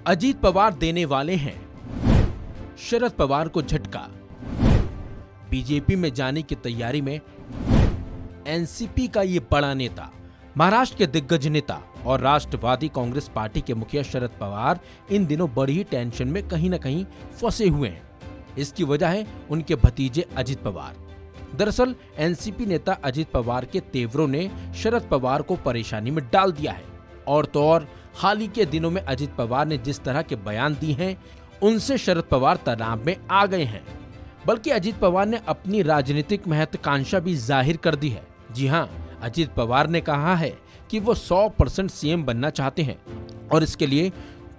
अजीत पवार देने वाले हैं शरद पवार को झटका। बीजेपी में जाने की तैयारी में एनसीपी का ये बड़ा नेता, महाराष्ट्र के दिग्गज नेता और राष्ट्रवादी कांग्रेस पार्टी के मुखिया शरद पवार इन दिनों बड़ी ही टेंशन में कहीं न कहीं फंसे हुए हैं। इसकी वजह है उनके भतीजे अजीत पवार। दरअसल एनसीपी नेता अजीत पवार के तेवरों ने शरद पवार को परेशानी में डाल दिया है। और तो और हाल ही के दिनों में अजीत पवार ने जिस तरह के बयान दिए हैं, उनसे शरद पवार तनाव में आ गए हैं। बल्कि अजीत पवार ने अपनी राजनीतिक महत्वाकांक्षा भी जाहिर कर दी है। जी हां, अजीत पवार ने कहा है कि वो 100% सीएम बनना चाहते हैं और इसके लिए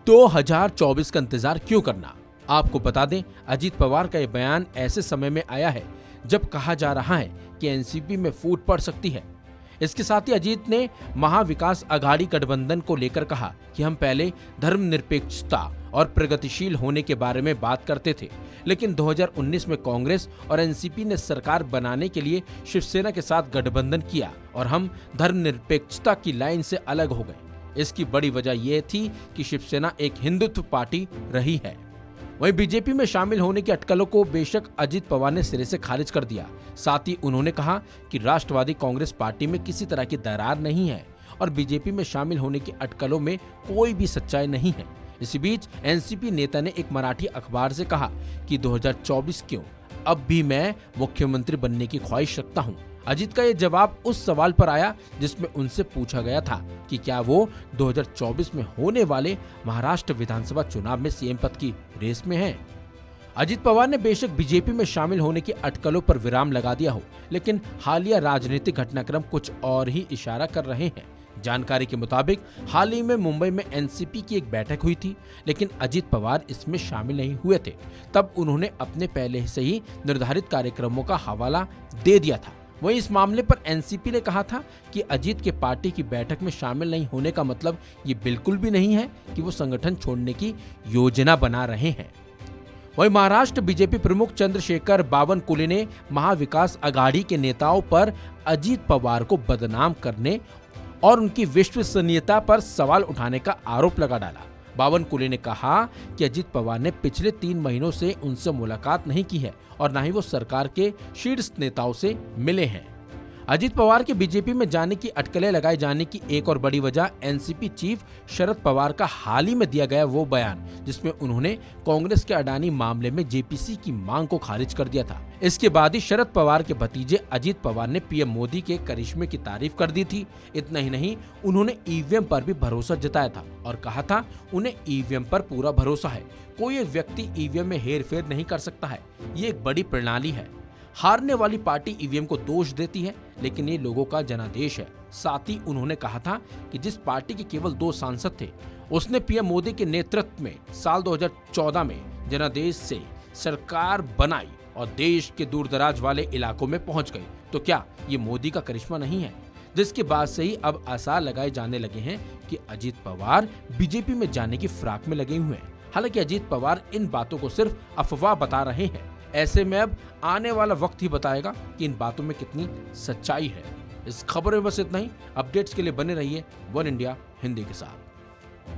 2024 का इंतजार क्यों करना। आपको बता दें, अजीत पवार का ये बयान ऐसे समय में आया है जब कहा जा रहा है कि एनसीपी में फूट पड़ सकती है। इसके साथ ही अजीत ने महाविकास अघाड़ी गठबंधन को लेकर कहा कि हम पहले धर्मनिरपेक्षता और प्रगतिशील होने के बारे में बात करते थे, लेकिन 2019 में कांग्रेस और एनसीपी ने सरकार बनाने के लिए शिवसेना के साथ गठबंधन किया और हम धर्मनिरपेक्षता की लाइन से अलग हो गए। इसकी बड़ी वजह यह थी कि शिवसेना एक हिंदुत्व पार्टी रही है। वहीं बीजेपी में शामिल होने की अटकलों को बेशक अजीत पवार ने सिरे से खारिज कर दिया। साथ ही उन्होंने कहा कि राष्ट्रवादी कांग्रेस पार्टी में किसी तरह की दरार नहीं है और बीजेपी में शामिल होने की अटकलों में कोई भी सच्चाई नहीं है। इसी बीच एनसीपी नेता ने एक मराठी अखबार से कहा कि 2024 क्यों, अब भी मैं मुख्यमंत्री बनने की ख्वाहिश रखता हूं। अजीत का ये जवाब उस सवाल पर आया जिसमें उनसे पूछा गया था कि क्या वो 2024 में होने वाले महाराष्ट्र विधानसभा चुनाव में सीएम पद की रेस में हैं। अजीत पवार ने बेशक बीजेपी में शामिल होने की अटकलों पर विराम लगा दिया हो, लेकिन हालिया राजनीतिक घटनाक्रम कुछ और ही इशारा कर रहे हैं। जानकारी के मुताबिक हाल ही में मुंबई में एनसीपी की एक बैठक हुई थी, लेकिन अजीत पवार इसमें शामिल नहीं हुए थे। तब उन्होंने अपने पहले से ही निर्धारित कार्यक्रमों का हवाला दे दिया था। वहीं इस मामले पर एनसीपी ने कहा था कि अजीत के पार्टी की बैठक में शामिल नहीं होने का मतलब ये बिल्कुल भी नहीं है कि वो संगठन छोड़ने की योजना बना रहे हैं। वहीं महाराष्ट्र बीजेपी प्रमुख चंद्रशेखर बावनकुले ने महाविकास अघाड़ी के नेताओं पर अजीत पवार को बदनाम करने और उनकी विश्वसनीयता पर सवाल उठाने का आरोप लगा डाला। बावनकुले ने कहा कि अजीत पवार ने पिछले 3 महीनों से उनसे मुलाकात नहीं की है और न ही वो सरकार के शीर्ष नेताओं से मिले हैं। अजीत पवार के बीजेपी में जाने की अटकलें लगाए जाने की एक और बड़ी वजह एनसीपी चीफ शरद पवार का हाल ही में दिया गया वो बयान, जिसमें उन्होंने कांग्रेस के अडानी मामले में जेपीसी की मांग को खारिज कर दिया था। इसके बाद ही शरद पवार के भतीजे अजीत पवार ने पीएम मोदी के करिश्मे की तारीफ कर दी थी। इतना ही नहीं, उन्होंने ईवीएम पर भी भरोसा जताया था और कहा था उन्हें ईवीएम पर पूरा भरोसा है। कोई एक व्यक्ति ईवीएम में हेरफेर नहीं कर सकता है। ये एक बड़ी प्रणाली है। हारने वाली पार्टी ईवीएम को दोष देती है, लेकिन ये लोगों का जनादेश है। साथ ही उन्होंने कहा था कि जिस पार्टी के केवल 2 सांसद थे, उसने पीएम मोदी के नेतृत्व में साल 2014 में जनादेश से सरकार बनाई और देश के दूरदराज वाले इलाकों में पहुंच गई। तो क्या ये मोदी का करिश्मा नहीं है? जिसके बाद से ही अब आसार लगाए जाने लगे हैं कि अजीत पवार बीजेपी में जाने की फिराक में लगे हुए हैं। हालांकि अजीत पवार इन बातों को सिर्फ अफवाह बता रहे हैं। ऐसे में अब आने वाला वक्त ही बताएगा कि इन बातों में कितनी सच्चाई है। इस खबर में बस इतना ही। अपडेट्स के लिए बने रहिए वन इंडिया हिंदी के साथ।